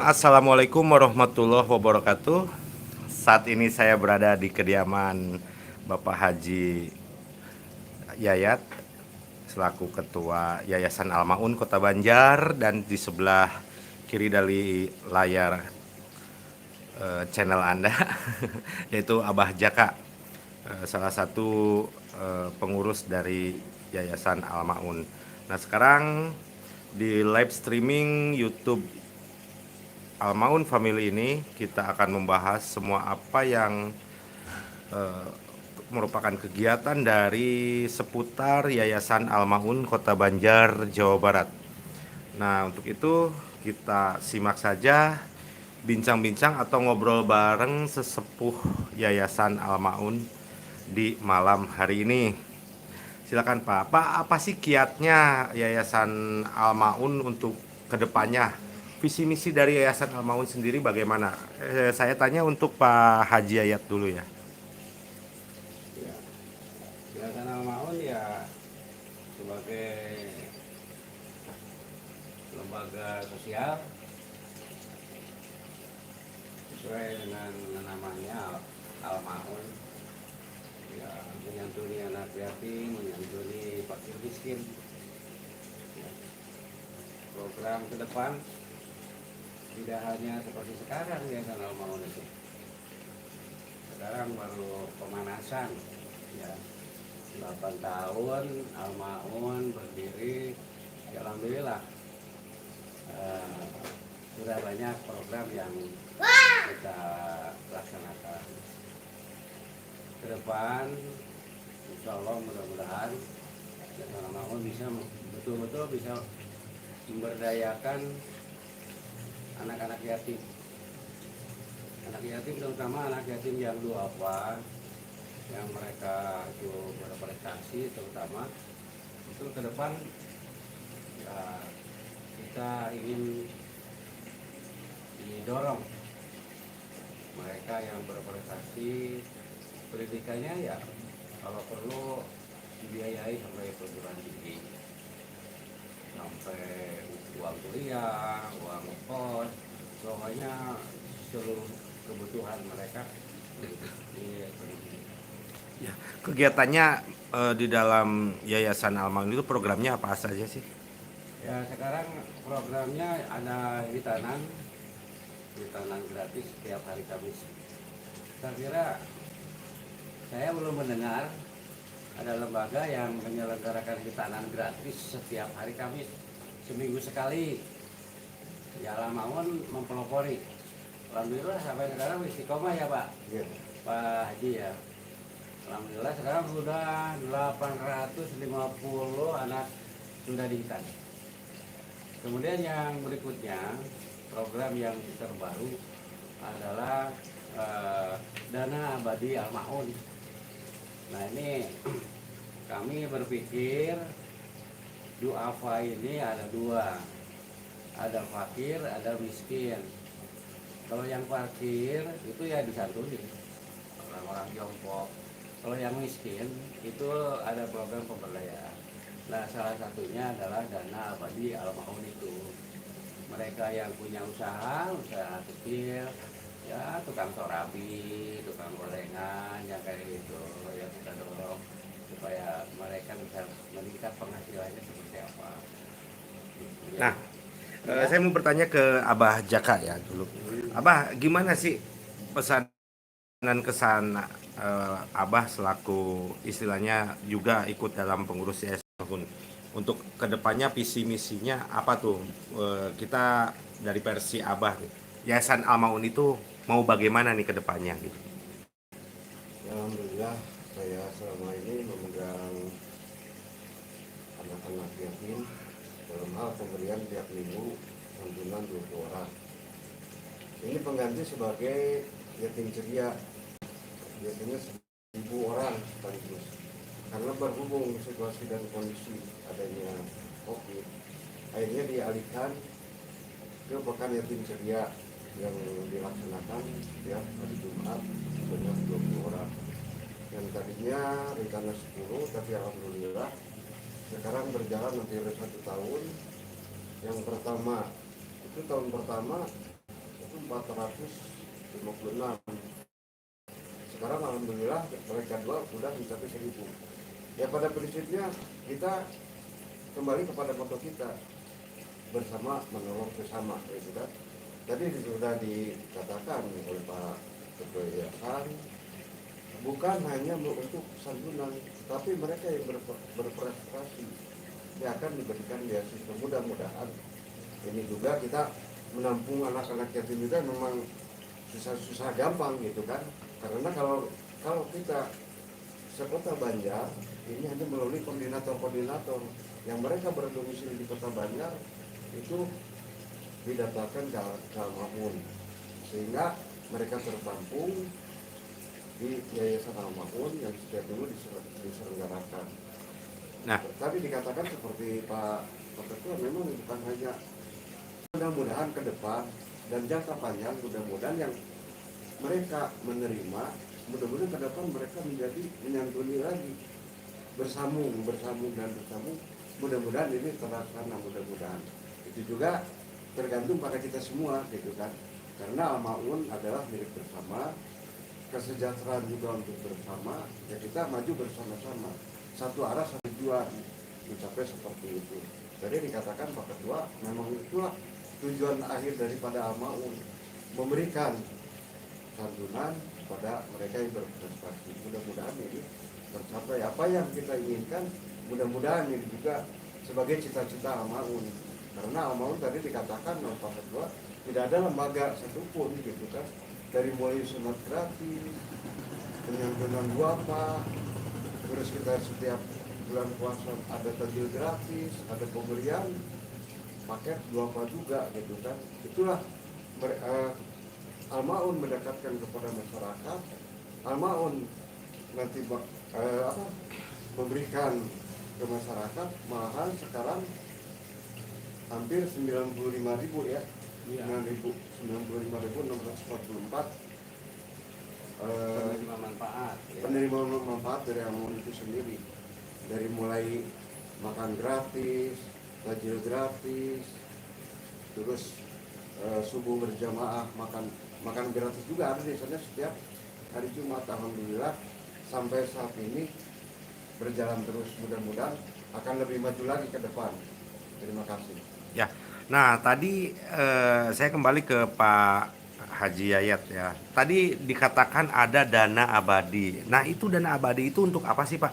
Assalamualaikum warahmatullahi wabarakatuh. Saat ini saya berada di kediaman Bapak Haji Yayat selaku Ketua Yayasan Al-Maun Kota Banjar, dan di sebelah kiri dari layar channel Anda yaitu Abah Jaka, salah satu pengurus dari Yayasan Al-Maun. Nah, sekarang di live streaming YouTube Al-Maun Family ini kita akan membahas semua apa yang merupakan kegiatan dari seputar Yayasan Al-Maun Kota Banjar, Jawa Barat. Nah, untuk itu kita simak saja bincang-bincang atau ngobrol bareng sesepuh Yayasan Al-Maun di malam hari ini. Silakan Pak, apa sih kiatnya Yayasan Al-Maun untuk kedepannya? Visi misi dari Yayasan Al-Maun sendiri bagaimana? Saya tanya untuk Pak Haji Yayat dulu ya. Ya, Yayasan Al-Maun ya sebagai lembaga sosial sesuai dengan namanya Al-Maun, ya menyantuni anak yatim, menyantuni fakir miskin. Ya, program ke depan tidak hanya seperti sekarang Yayasan Al-Maun itu. Sekarang baru pemanasan, ya 8 tahun Al-Maun berdiri, ya alhamdulillah sudah banyak program yang kita laksanakan. Ke depan insya Allah mudah-mudahan Yayasan Al-Maun bisa betul-betul bisa memberdayakan anak-anak yatim. Anak yatim terutama anak yatim yang duafa, yang mereka itu berprestasi, terutama itu ke depan ya, kita ingin didorong mereka yang berprestasi, pendidikannya ya kalau perlu dibiayai sampai perguruan tinggi, sampai uang kuliah, uang kos, pokoknya seluruh kebutuhan mereka di pendidikan. Ya, kegiatannya di dalam Yayasan Al-Maun itu programnya apa saja sih? Ya sekarang programnya ada hitanan gratis setiap hari Kamis. Saya kira saya belum mendengar ada lembaga yang menyelenggarakan hitanan gratis setiap hari Kamis, seminggu sekali. Ya Al-Maun mempelopori. Alhamdulillah sampai sekarang istiqomah ya Pak. Ya. Pak Haji ya. Alhamdulillah sekarang sudah 850 anak sudah dihitan. Kemudian yang berikutnya, program yang terbaru adalah dana abadi Al-Maun. Nah ini kami berpikir duafa ini ada dua, ada fakir, ada miskin. Kalau yang fakir itu ya disantuni orang-orang jompo. Kalau yang miskin itu ada program pemberdayaan. Nah salah satunya adalah dana abadi Al-Maun itu. Mereka yang punya usaha kecil, ya tukang sorabi, tukang gorengan, yang kayak gitu, yang kita dorong supaya mereka bisa meningkat penghasilannya seperti apa. Nah, Ya. saya mau bertanya ke Abah Jaka ya dulu. Abah, gimana sih pesanan kesan Abah selaku istilahnya juga ikut dalam pengurus Yayasan Al-Maun? Untuk kedepannya visi misinya apa tuh? Kita dari versi Abah, Yayasan Al-Maun itu mau bagaimana nih kedepannya gitu? Alhamdulillah saya selama ini memegang anak-anak yatim dalam hal pemberian tiap minggu santunan 20 orang. Ini pengganti sebagai yatim ceria, biasanya 1.000 orang sekaligus. Karena berhubung situasi dan kondisi adanya COVID, akhirnya dialihkan ke pekan yatim ceria yang dilaksanakan setiap hari Jumat sebanyak 20 orang. Yang tadinya rencana 10, tapi alhamdulillah sekarang berjalan hampir 1 tahun. Yang pertama itu tahun pertama 456. Sekarang alhamdulillah mereka dua sudah mencapai 1000. Ya pada prinsipnya kita kembali kepada foto kita, bersama menolong sesama, gitu kan. Tadi sudah dikatakan oleh Pak Ketua Yayasan, bukan hanya untuk santunan, tapi mereka yang berprestasi yang akan diberikan beasiswa. Mudah-mudahan ini juga kita menampung anak-anak yatim juga memang susah gampang gitu kan. Karena kalau kita sekota Banjar ini hanya melalui koordinator-koordinator yang mereka berdomisili di Kota Banjar itu didaftarkan ke Al-Ma'un, sehingga mereka tertampung di Yayasan Al-Ma'un yang sejak dulu diselenggarakan. Nah, Tapi dikatakan seperti Pak Ketua, memang bukan hanya, mudah-mudahan ke depan dan jangka panjang, mudah-mudahan yang mereka menerima, mudah-mudahan ke depan mereka menjadi menyantuni lagi, bersambung, mudah-mudahan ini terlaksana, mudah-mudahan. Itu juga tergantung pada kita semua, gitu kan. Karena Al-Ma'un adalah milik bersama, kesejahteraan juga untuk bersama, ya kita maju bersama-sama, satu arah satu tujuan, mencapai seperti itu. Jadi dikatakan Pak Ketua, memang itulah tujuan akhir daripada Al-Ma'un, memberikan santunan kepada mereka yang berprestasi. Mudah-mudahan ini tercapai apa yang kita inginkan, mudah-mudahan ini juga sebagai cita-cita Al-Ma'un. Karena Al-Ma'un tadi dikatakan oleh Pak Ketua, tidak ada lembaga satupun, gitu kan, dari mulai sunat gratis, penyantunan duafa, terus kita setiap bulan puasa ada takjil gratis, ada pemberian paket duafa juga, gitu kan. Itulah Al-Ma'un mendekatkan kepada masyarakat. Al-Ma'un nanti memberikan ke masyarakat, malahan sekarang hampir 95.000 ya, 95.644 penerima manfaat ya. penerima manfaat dari Al-Ma'un itu sendiri, dari mulai makan gratis, takjil gratis, terus subuh berjamaah makan gratis juga ada di sana setiap hari Jumat. Alhamdulillah sampai saat ini berjalan terus, mudah-mudahan akan lebih maju lagi ke depan. Terima kasih. ya. Nah, tadi saya kembali ke Pak Haji Yayat ya. Tadi dikatakan ada dana abadi. Nah, itu dana abadi itu untuk apa sih, Pak?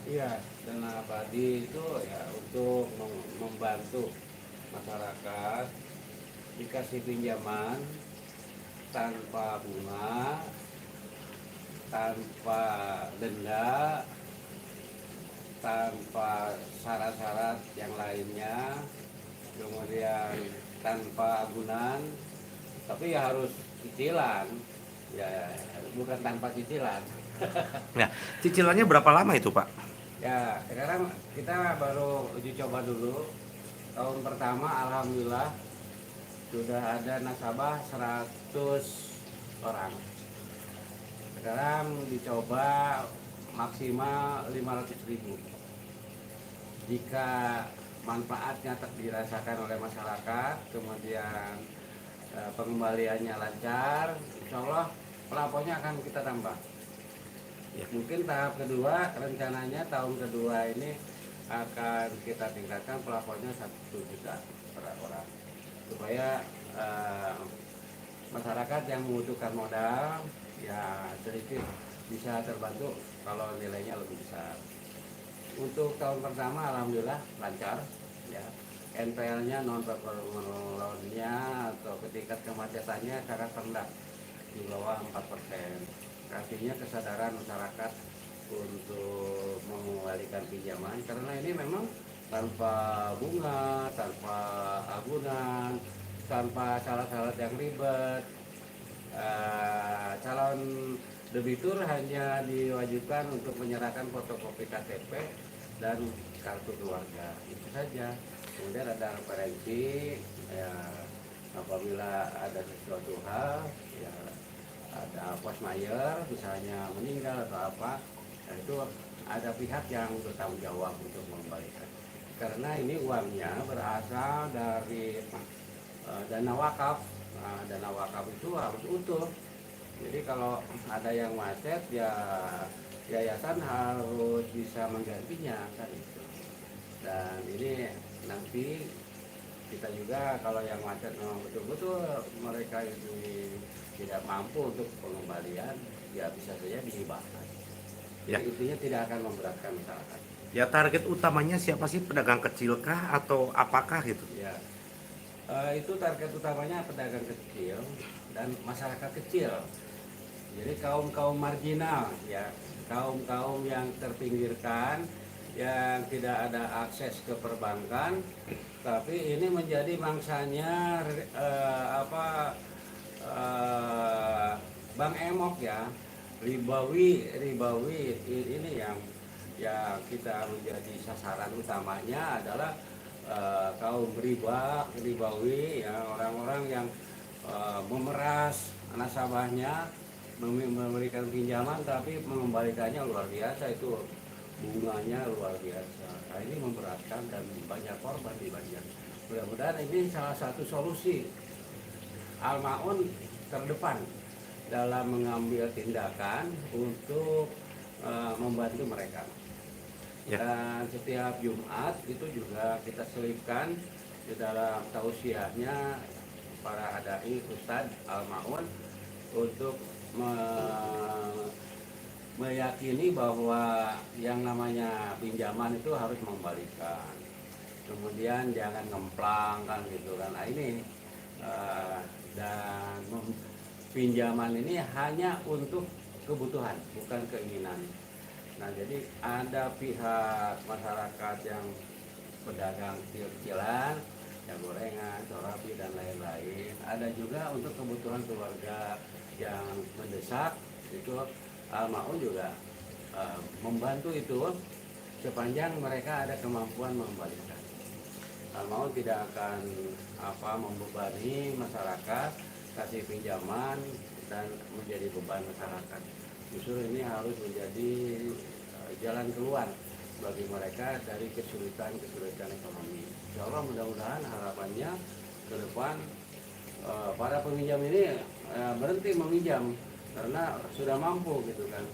Iya, dana abadi itu ya untuk membantu masyarakat dikasih pinjaman tanpa bunga, tanpa denda, tanpa syarat-syarat yang lainnya, kemudian tanpa agunan, tapi ya harus cicilan, ya bukan tanpa cicilan. Ya, cicilannya berapa lama itu, Pak? Ya, sekarang kita baru uji coba dulu. Tahun pertama alhamdulillah sudah ada nasabah 100 orang. Sekarang dicoba maksimal 500.000. Jika manfaatnya dirasakan oleh masyarakat, kemudian pengembaliannya lancar, insya Allah pelapornya akan kita tambah. Ya. Mungkin tahap kedua, rencananya tahun kedua ini akan kita tingkatkan pelapornya 1 juta per orang, supaya masyarakat yang membutuhkan modal ya sedikit bisa terbantu kalau nilainya lebih besar. Untuk tahun pertama alhamdulillah lancar ya. NPL-nya non performing loan-nya atau tingkat kemacetannya sangat rendah, di bawah 4%. Artinya kesadaran masyarakat untuk mengembalikan pinjaman, karena ini memang tanpa bunga, tanpa agunan, tanpa syarat-syarat yang ribet. Calon debitur hanya diwajibkan untuk menyerahkan fotokopi KTP dan kartu keluarga, itu saja. Kemudian ada referensi ya, apabila ada sesuatu hal ya, ada force majeure misalnya meninggal atau apa, nah itu ada pihak yang bertanggung jawab untuk mengembalikan, karena ini uangnya berasal dari dana wakaf. Dana harus utuh. Jadi kalau ada yang macet ya yayasan harus bisa menggantinya kan itu. Dan ini nanti kita juga kalau yang macet memang betul-betul mereka itu tidak mampu untuk pengembalian, ya bisa saja dihibahkan. Ya. Jadi intinya tidak akan memberatkan masyarakat. Ya, target utamanya siapa sih? Pedagang kecil kah atau apakah gitu? Ya, itu target utamanya pedagang kecil dan masyarakat kecil. Jadi kaum marginal ya, kaum yang terpinggirkan, yang tidak ada akses ke perbankan, tapi ini menjadi mangsanya bank emok ya, ribawi ini yang ya kita menjadi sasaran utamanya adalah kaum ribawi ya, orang-orang yang memeras nasabahnya, memberikan pinjaman tapi mengembalikannya luar biasa, itu bunganya luar biasa. Nah, ini memberatkan dan banyak korban di Banjar. Mudah-mudahan ini salah satu solusi. Al-Ma'un terdepan dalam mengambil tindakan untuk membantu mereka. Ya. Dan setiap Jumat itu juga kita selipkan di dalam tausiahnya para dai Ustadz Al-Ma'un untuk meyakini bahwa yang namanya pinjaman itu harus mengembalikan. Kemudian jangan ngemplang kan gitu kan. Nah, ini dan pinjaman ini hanya untuk kebutuhan, bukan keinginan. Nah, jadi ada pihak masyarakat yang pedagang kecil-kecilan, yang gorengan, sorapi dan lain-lain. Ada juga untuk kebutuhan keluarga yang mendesak, itu Al-Ma'un juga membantu itu sepanjang mereka ada kemampuan mengembalikan. Al-Ma'un tidak akan membebani masyarakat, kasih pinjaman dan menjadi beban masyarakat. Justru ini harus menjadi jalan keluar bagi mereka dari kesulitan ekonomi. Insya Allah mudah-mudahan harapannya ke depan para peminjam ini berhenti meminjam karena sudah mampu gitu kan.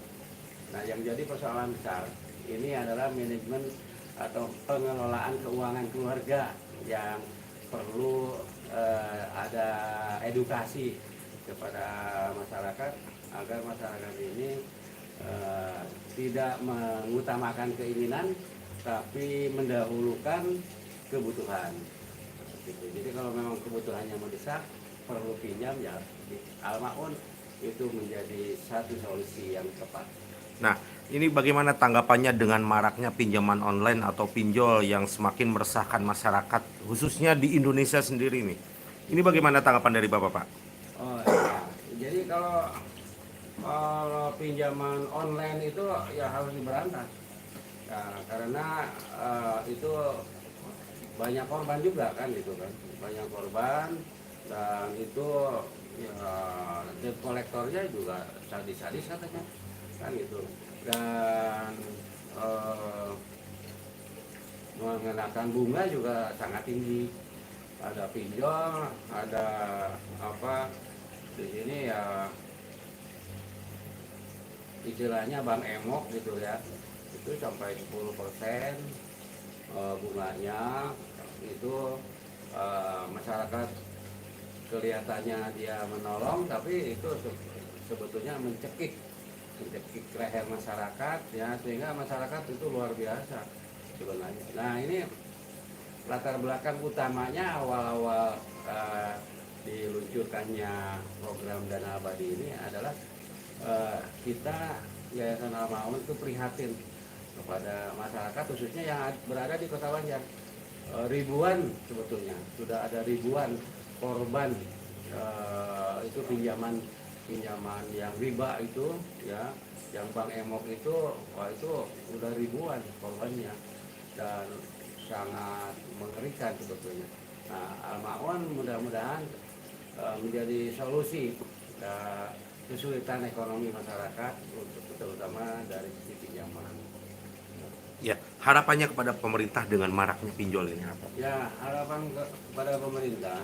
Nah, yang jadi persoalan besar ini adalah manajemen atau pengelolaan keuangan keluarga yang perlu ada edukasi kepada masyarakat agar masyarakat ini tidak mengutamakan keinginan tapi mendahulukan kebutuhan. Jadi kalau memang kebutuhannya mendesak perlu pinjam ya Al-Ma'un itu menjadi satu solusi yang tepat. Nah, ini bagaimana tanggapannya dengan maraknya pinjaman online atau pinjol yang semakin meresahkan masyarakat, khususnya di Indonesia sendiri nih? Ini bagaimana tanggapan dari Bapak, Pak? Oh ya, jadi kalau pinjaman online itu ya harus diberantas. Ya, karena itu banyak korban juga kan gitu kan, banyak korban dan itu ya, debt kolektornya juga sadis-sadis katanya kan gitu, dan mengenakan bunga juga sangat tinggi. Ada pinjol, ada di sini ya istilahnya bank emok gitu ya, itu sampai 10% bunganya. Itu masyarakat kelihatannya dia menolong tapi itu sebetulnya mencekik leher masyarakat ya, sehingga masyarakat itu luar biasa sebenarnya. Nah, ini latar belakang utamanya awal-awal diluncurkannya program Dana Abadi ini adalah kita Yayasan Al-Ma'un itu prihatin kepada masyarakat khususnya yang berada di Kota Banjar. Ribuan sebetulnya sudah ada ribuan korban itu pinjaman yang riba itu ya, yang bank emok itu, wah itu udah ribuan korbannya dan sangat mengerikan sebetulnya. Nah, Al-Ma'un mudah-mudahan menjadi solusi kesulitan ekonomi masyarakat terutama dari sisi pinjaman. Ya, harapannya kepada pemerintah dengan maraknya pinjol ini apa? Ya, harapan kepada pemerintah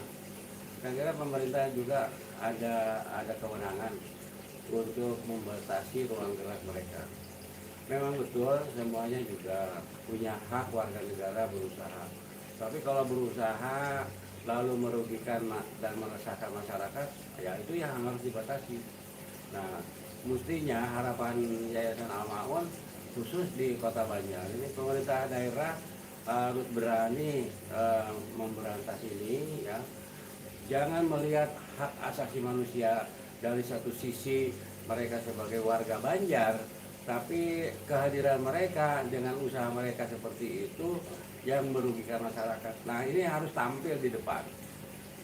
saya kira pemerintah juga ada kewenangan untuk membatasi ruang gerak mereka. Memang betul semuanya juga punya hak warga negara berusaha. Tapi kalau berusaha lalu merugikan dan meresahkan masyarakat, ya itu yang harus dibatasi. Nah, mestinya harapan Yayasan Al-Ma'un khusus di Kota Banjar ini pemerintah daerah harus berani memberantas ini ya. Jangan melihat hak asasi manusia dari satu sisi mereka sebagai warga Banjar, tapi kehadiran mereka dengan usaha mereka seperti itu yang merugikan masyarakat. Nah, ini harus tampil di depan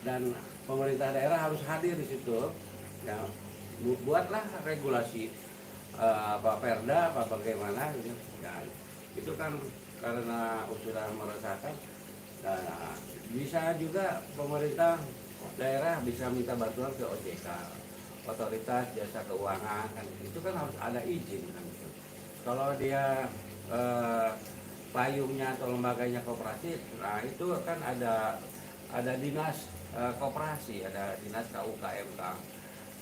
dan pemerintah daerah harus hadir di situ. Ya, buatlah regulasi apa perda apa bagaimana gitu. Ya, itu kan karena usulan meresahkan. Nah, bisa juga pemerintah daerah bisa minta bantuan ke OJK, Otoritas Jasa Keuangan, kan itu kan harus ada izin kan gitu. Kalau dia payungnya atau lembaganya koperasi, nah itu kan ada dinas koperasi, ada dinas KUKMK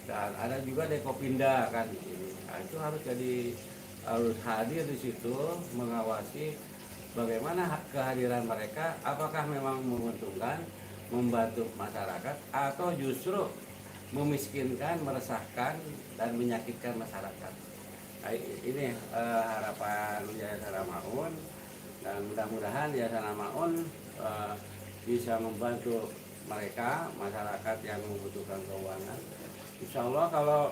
dan ada juga Dekopinda kan di sini. Nah, itu harus hadir di situ mengawasi bagaimana kehadiran mereka, apakah memang menguntungkan, membantu masyarakat, atau justru memiskinkan, meresahkan, dan menyakitkan masyarakat. Nah, ini harapan Yayasan Al-Ma'un, dan mudah-mudahan Yayasan Al-Ma'un bisa membantu mereka, masyarakat yang membutuhkan keuangan. Insya Allah kalau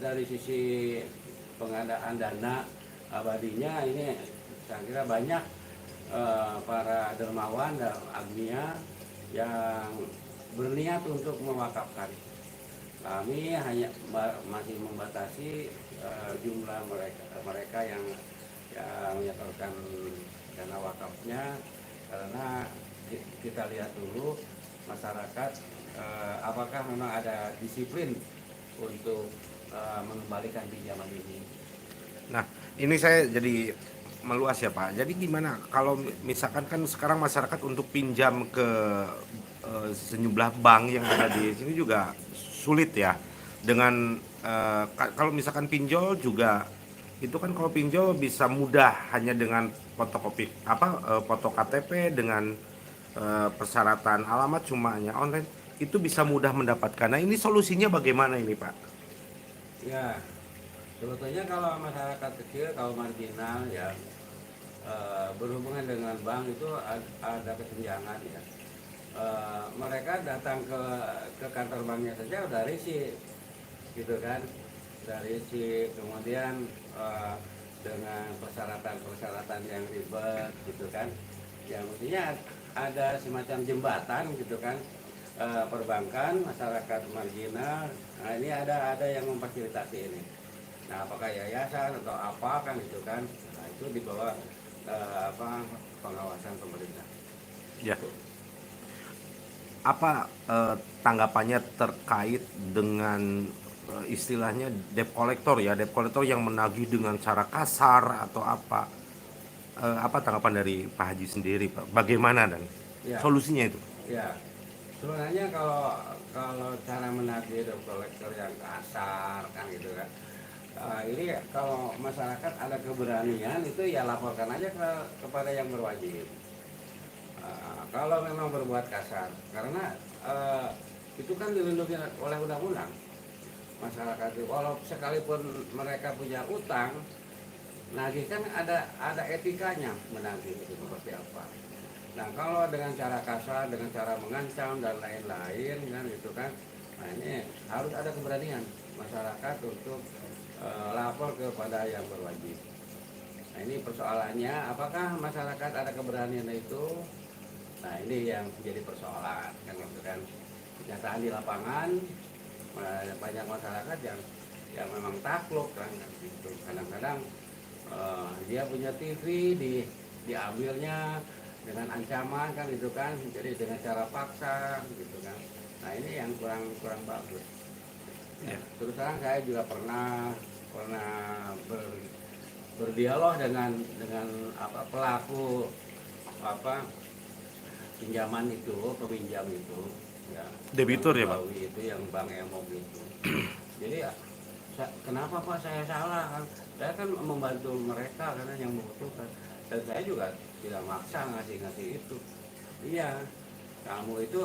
dari sisi pengadaan dana abadinya ini saya kira banyak para dermawan dan agnia yang berniat untuk mewakafkan. Kami hanya masih membatasi jumlah mereka yang menyetorkan dana wakafnya karena kita lihat dulu masyarakat apakah memang ada disiplin untuk mengembalikan pinjaman ini. Nah, ini saya jadi meluas ya Pak. Jadi gimana kalau misalkan kan sekarang masyarakat untuk pinjam ke sejumlah bank yang ada di sini juga sulit ya. Dengan kalau misalkan pinjol juga itu kan kalau pinjol bisa mudah hanya dengan fotokopi foto KTP dengan persyaratan alamat cuma hanya online itu bisa mudah mendapatkan. Nah, ini solusinya bagaimana ini Pak? Ya, sebetulnya kalau masyarakat kecil, kalau marginal ya berhubungan dengan bank itu ada kesenjangan ya. Mereka datang ke kantor banknya saja udah risih, gitu kan, dari risih kemudian dengan persyaratan-persyaratan yang ribet, gitu kan. Ya mestinya ada semacam jembatan, gitu kan, perbankan masyarakat marginal. Nah ini ada yang memfasilitasi ini. Nah apakah yayasan atau apa kan itu kan, nah itu di bawah pengawasan pemerintah. Ya. Apa tanggapannya terkait dengan istilahnya debt collector ya, debt collector yang menagih dengan cara kasar atau apa? Apa tanggapan dari Pak Haji sendiri Pak? Bagaimana dan Ya, solusinya itu? ya. Sebenarnya kalau cara menagih debt collector yang kasar kan gitu kan. Ini kalau masyarakat ada keberanian itu ya laporkan aja kepada yang berwajib. Kalau memang berbuat kasar, karena itu kan dilindungi oleh undang-undang. Masyarakat itu, walau sekalipun mereka punya utang, nagih kan ada etikanya menagih itu seperti apa. Nah kalau dengan cara kasar, dengan cara mengancam dan lain-lain kan itu kan, nah ini harus ada keberanian masyarakat untuk lapor kepada yang berwajib. Nah ini persoalannya, apakah masyarakat ada keberanian itu? Nah ini yang menjadi persoalan kan gitu kan. Kenyataan di lapangan banyak masyarakat yang memang takluk kan gitu. Kadang-kadang dia punya TV diambilnya dengan ancaman kan itu kan, jadi dengan cara paksa gitu kan. Nah ini yang kurang bagus. Ya, terus terang saya juga pernah berdialog dengan pelaku pinjaman itu, peminjam itu. ya, Debitur ya, yang Pak? melalui itu yang Bank Emok itu. Jadi ya, kenapa Pak saya salah kan? Saya kan membantu mereka karena yang membutuhkan, dan saya juga tidak maksa ngasih itu. Iya, kamu itu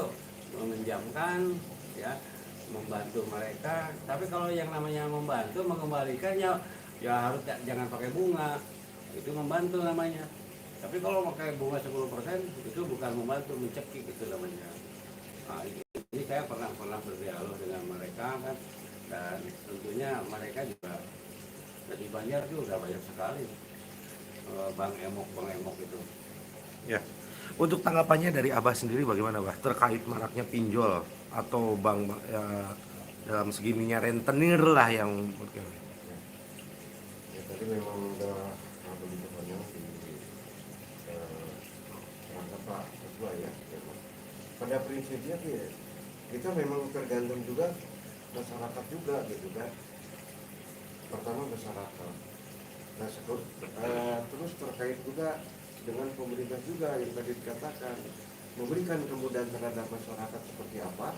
meminjamkan, ya, membantu mereka. Tapi kalau yang namanya membantu mengembalikan ya, ya harus jangan pakai bunga. Itu membantu namanya. Tapi kalau pakai bunga 10% itu bukan membantu, mencekik itu namanya. Nah, ini saya pernah berdialog dengan mereka kan, dan tentunya mereka juga di Banjar juga banyak sekali Bank Emok itu. Ya. Untuk tanggapannya dari Abah sendiri bagaimana, Bah? Terkait maraknya pinjol atau bank ya, dalam segininya rentenir lah yang Ya, tadi memang udah begitu banyak di rangka Pak Ketua ya. Memang. Pada prinsipnya sih kita memang tergantung juga masyarakat juga gitu kan. Pertama masyarakat. Nah, terus terkait juga dengan pemerintah juga yang tadi dikatakan memberikan kemudahan terhadap masyarakat seperti apa.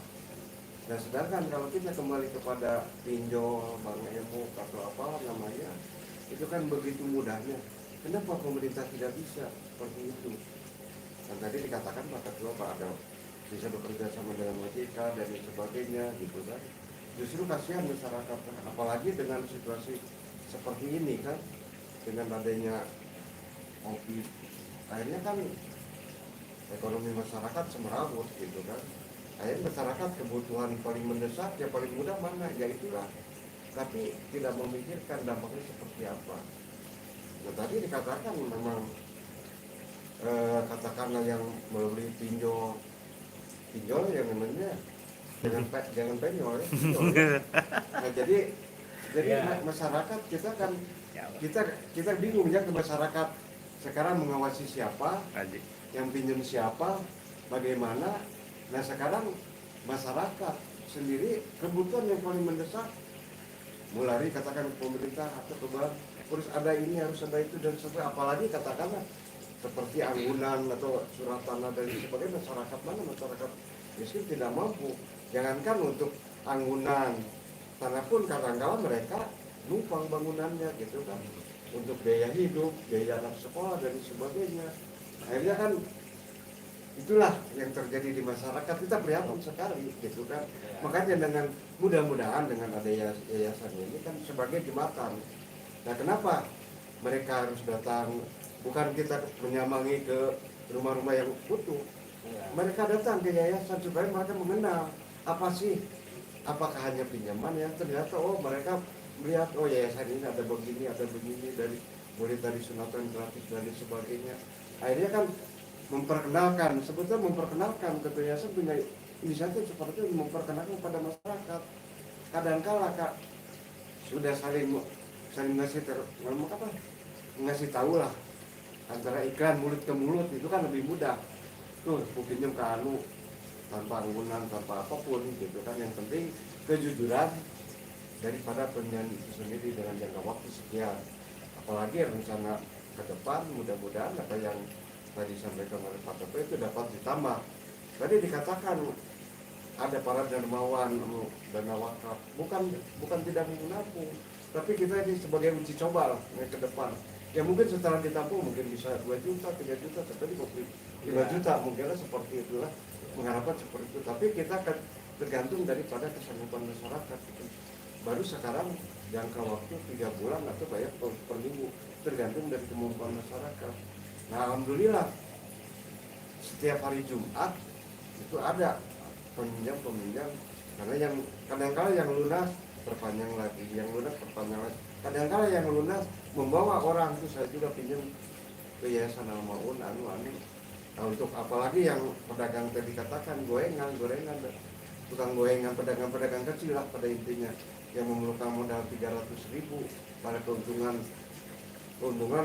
Nah, sedangkan kalau kita kembali kepada pinjol, bank emok atau apa namanya, itu kan begitu mudahnya. Kenapa pemerintah tidak bisa seperti itu? Dan tadi dikatakan Pak Ketua Pak ada bisa bekerja sama dengan OJK dan sebagainya gitu kan. Justru kasihan masyarakat, apalagi dengan situasi seperti ini kan, dengan adanya COVID, akhirnya kan ekonomi masyarakat semerawut gitu kan. Akhirnya masyarakat kebutuhan paling mendesak ya paling mudah mana ya itulah, tapi tidak memikirkan dampaknya seperti apa. Nah, tadi dikatakan memang katakanlah yang melalui pinjol yang namanya jangan penyol ya, pinjol, ya. Nah, jadi Ya. masyarakat kita kan kita bingung ya ke masyarakat sekarang mengawasi siapa, yang pinjam siapa, bagaimana. Nah, sekarang masyarakat sendiri kebutuhan yang paling mendesak mulai katakan pemerintah atau ke bank harus ada ini harus ada itu dan sebagainya, apalagi katakanlah seperti anggunan atau surat tanah dan sebagainya. Masyarakat mana masyarakat miskin tidak mampu, jangankan untuk anggunan tanah pun kadang-kala mereka numpang bangunannya gitu kan, untuk biaya hidup, biaya anak sekolah dan sebagainya. Akhirnya kan itulah yang terjadi di masyarakat, kita prihatin sekali gitu kan. Makanya dengan mudah-mudahan dengan ada yayasan ini kan sebagai jembatan. Nah, kenapa mereka harus datang, bukan kita menyambangi ke rumah-rumah yang butuh. Mereka datang ke yayasan supaya mereka mengenal apa sih, apakah hanya pinjaman ya, ternyata oh mereka melihat oh yayasan ini ada begini dari mulai dari sunatan gratis dan sebagainya. Akhirnya kan sebetulnya memperkenalkan ke yayasan punya inisiatif seperti itu, memperkenalkan kepada masyarakat. Kadang-kala Kak sudah saling ngasih tahu lah, antara iklan mulut ke mulut itu kan lebih mudah. Tuh pinjam ke anu tanpa anggunan, tanpa apapun gitu kan. Yang penting kejujuran daripada penyanyi itu sendiri dengan jangka waktu sekian. Apalagi rencana ke depan mudah-mudahan apa yang tadi disampaikan oleh Pak Ketua itu dapat ditambah. Tadi dikatakan ada para dermawan dana wakaf, bukan tidak menabung, tapi kita ini sebagai uji coba lah ke depan. Ya mungkin setelah ditampung mungkin bisa 2 juta, 3 juta, tadi mungkin 5 juta, mungkinlah seperti itulah, mengharapkan seperti itu. Tapi kita akan tergantung daripada kesanggupan masyarakat. Baru sekarang jangka waktu 3 bulan atau bayar per minggu, tergantung dari kemampuan masyarakat. Nah, alhamdulillah setiap hari Jumat itu ada peminjam, karena yang kadang-kala yang lunas perpanjang lagi, yang lunas perpanjang lagi. Kadang-kala yang lunas membawa orang itu saya juga pinjam ke Yayasan Al-Maun anu. Nah, untuk apalagi yang pedagang tadi katakan gorengan, tukang gorengan, pedagang kecil lah pada intinya, yang memerlukan modal 300.000 pada keuntungan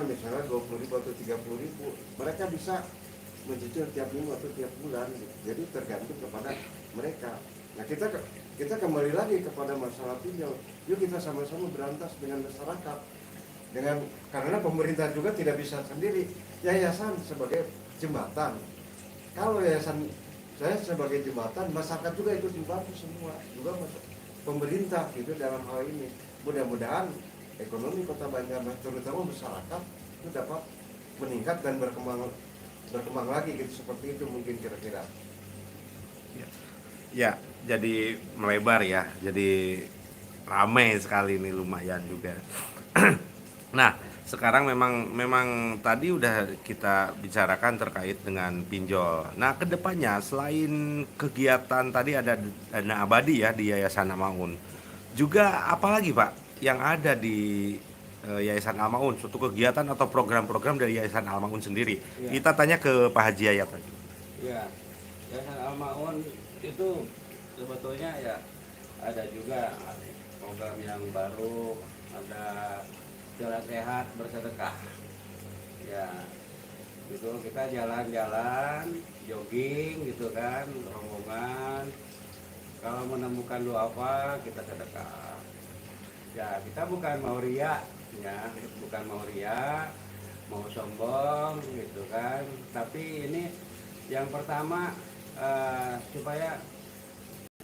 misalnya 20.000 atau 30.000, mereka bisa mencicil tiap minggu atau tiap bulan gitu. Jadi tergantung kepada mereka. Nah, kita kembali lagi kepada masalah pinjol. Yuk kita sama-sama berantas dengan masyarakat. Karena pemerintah juga tidak bisa sendiri. Yayasan sebagai jembatan. Kalau yayasan saya sebagai jembatan, masyarakat juga ikut membantu semua, juga pemerintah gitu dalam hal ini. Mudah-mudahan ekonomi Kota Banjar, terutama masyarakat itu dapat meningkat dan berkembang lagi gitu, seperti itu mungkin kira-kira. Ya, jadi melebar ya, jadi ramai sekali ini lumayan juga. Nah, sekarang memang tadi udah kita bicarakan terkait dengan pinjol. Nah, kedepannya selain kegiatan tadi ada dana abadi ya di Yayasan Al-Maun, juga apalagi Pak yang ada di Yayasan Al-Maun, suatu kegiatan atau program-program dari Yayasan Al-Maun sendiri. Iya. Kita tanya ke Pak Haji Ayat lagi. Ya, Yayasan Al-Maun itu sebetulnya ya ada juga program yang baru, ada jalan sehat bersedekah. Ya, itu kita jalan-jalan, jogging gitu kan, rombongan. Kalau menemukan duafa kita sedekah. Ya, kita bukan mau ria, ya, bukan mau ria, mau sombong gitu kan. Tapi ini yang pertama supaya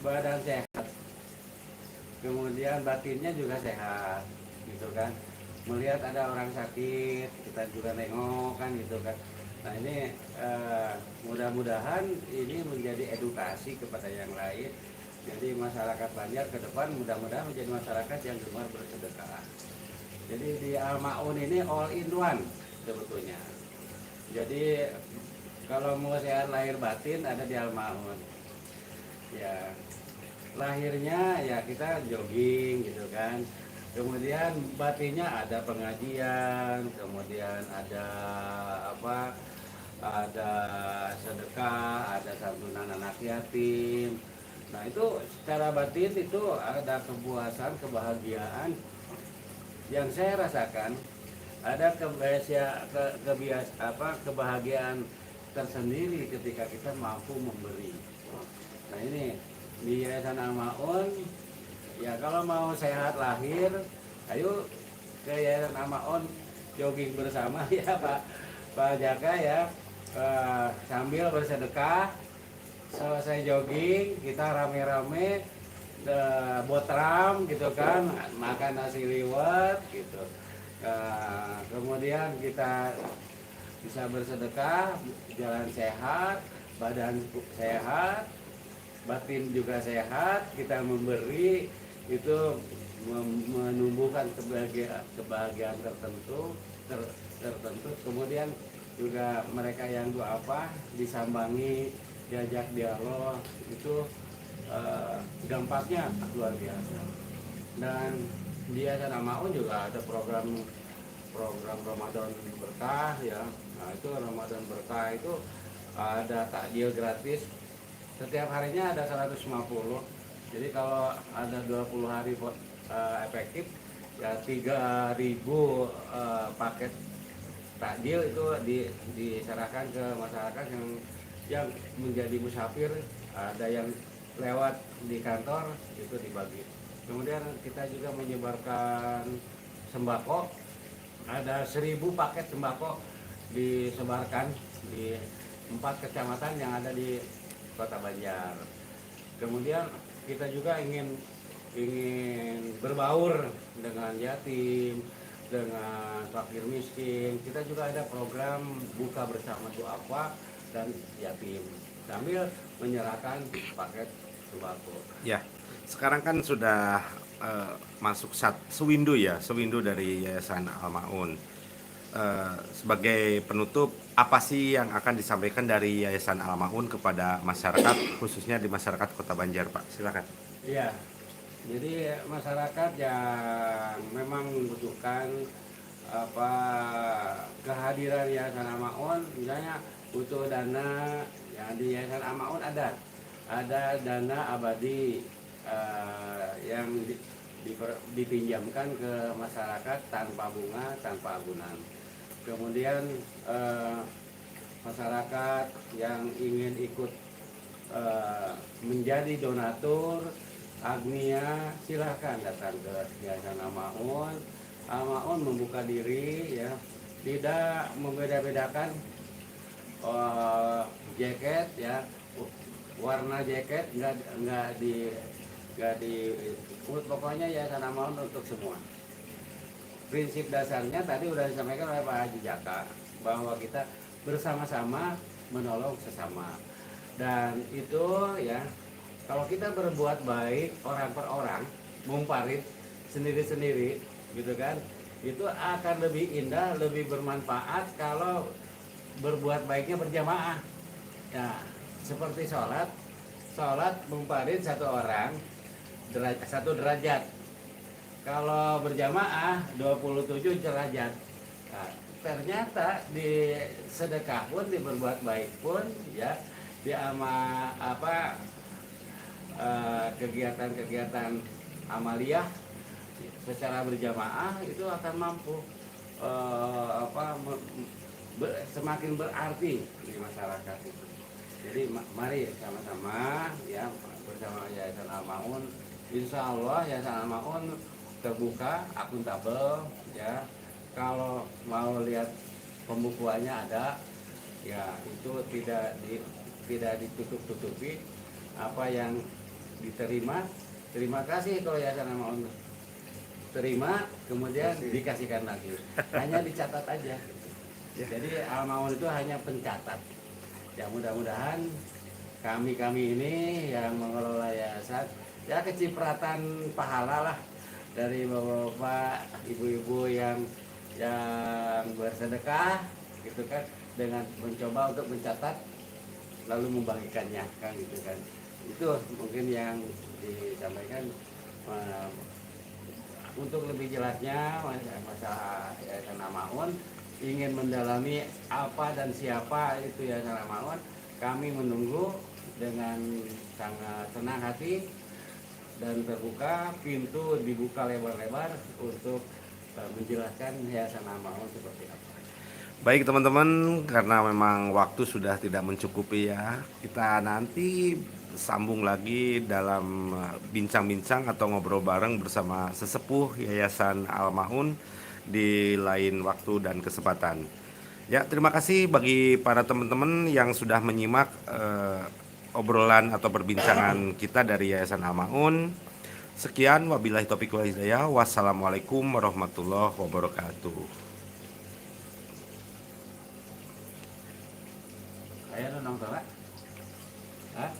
badan sehat, kemudian batinnya juga sehat, gitu kan. Melihat ada orang sakit, kita juga nengok kan, gitu kan. Nah ini mudah-mudahan ini menjadi edukasi kepada yang lain. Jadi masyarakat Banjar ke depan mudah-mudahan menjadi masyarakat yang gemar bersedekah. Jadi di Al-Maun ini all in one sebetulnya. Jadi kalau mau sehat lahir batin ada di Al-Maun. Ya, lahirnya ya kita jogging gitu kan. Kemudian batinnya ada pengajian, kemudian ada apa? Ada sedekah, ada santunan anak yatim. Nah, itu secara batin itu ada kepuasan, kebahagiaan yang saya rasakan. Ada kebahagiaan tersendiri ketika kita mampu memberi. Nah ini di Yayasan Al-Maun, ya kalau mau sehat lahir, ayo ke Yayasan Al-Maun jogging bersama ya Pak Jaka ya, sambil bersedekah. Selesai jogging kita rame-rame botram gitu kan, makan nasi liwet gitu. Kemudian kita bisa bersedekah, jalan sehat, badan sehat, batin juga sehat. Kita memberi itu menumbuhkan kebahagiaan tertentu. Kemudian juga mereka yang duafa disambangi, diajak dialog, itu dampaknya luar biasa. Dan di Yayasan Al-Maun juga ada program Ramadan Berkah ya. Nah itu Ramadan Berkah itu ada takjil gratis, setiap harinya ada 150. Jadi kalau ada 20 hari efektif ya 3.000 paket takjil itu diserahkan ke masyarakat yang menjadi musafir. Ada yang lewat di kantor itu dibagi. Kemudian kita juga menyebarkan sembako, ada 1.000 paket sembako disebarkan di 4 kecamatan yang ada di Kota Banjar. Kemudian kita juga ingin berbaur dengan yatim, dengan fakir miskin. Kita juga ada program buka bersama duafa dan yatim sambil menyerahkan paket sembako. Ya, sekarang kan sudah masuk sewindu ya, sewindu dari Yayasan Al-Maun. Sebagai penutup, apa sih yang akan disampaikan dari Yayasan Al-Maun kepada masyarakat, khususnya di masyarakat Kota Banjar, Pak? Silakan. Iya, jadi masyarakat yang memang membutuhkan kehadiran Yayasan Al-Maun, misalnya butuh dana, yang di Yayasan Al-Maun ada dana abadi yang dipinjamkan ke masyarakat tanpa bunga, tanpa agunan. Kemudian masyarakat yang ingin ikut menjadi donatur Agnia, silahkan datang ke Yayasan Al-Maun. Al-Maun membuka diri ya, tidak membeda-bedakan jaket ya, warna jaket nggak di pokoknya Yayasan Al-Maun untuk semua. Prinsip dasarnya tadi udah disampaikan oleh Pak Haji Jaka bahwa kita bersama-sama menolong sesama, dan itu ya, kalau kita berbuat baik orang per orang, mumparit sendiri-sendiri gitu kan, itu akan lebih indah, lebih bermanfaat kalau berbuat baiknya berjamaah. Ya, seperti sholat mumparit satu orang satu derajat. Kalau berjamaah 27 derajat. Nah, ternyata di sedekah pun, di berbuat baik pun ya, di kegiatan-kegiatan amaliyah secara berjamaah itu akan mampu semakin berarti di masyarakat itu. Jadi mari sama-sama ya, bersama Yayasan Al-Maun, insya Allah Yayasan Al-Maun terbuka, akuntabel ya. Kalau mau lihat pembukuannya ada ya, itu tidak ditutup-tutupi. Apa yang diterima, terima kasih. Kalau Yayasan Al-Maun terima, kemudian dikasihkan lagi, hanya dicatat aja. Jadi Al-Maun itu hanya pencatat. Ya, mudah-mudahan kami ini yang mengelola yayasan ya kecipratan pahala lah dari bapak-bapak, ibu-ibu yang bersedekah gitu kan, dengan mencoba untuk mencatat lalu membagikannya kan gitu kan. Itu mungkin yang disampaikan. Untuk lebih jelasnya masalah Yayasan Al-Maun, ingin mendalami apa dan siapa itu Yayasan Al-Maun, kami menunggu dengan sangat senang hati dan terbuka, pintu dibuka lebar-lebar untuk menjelaskan Yayasan Al-Maun seperti apa. Baik teman-teman, karena memang waktu sudah tidak mencukupi ya, kita nanti sambung lagi dalam bincang-bincang atau ngobrol bareng bersama sesepuh Yayasan Al-Maun di lain waktu dan kesempatan. Ya, terima kasih bagi para teman-teman yang sudah menyimak obrolan atau perbincangan kita dari Yayasan Al-Maun. Sekian, wabillahi taufiq wal hidayah. Wassalamualaikum warahmatullahi wabarakatuh. Saya nonton, Pak. Hah?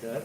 Ter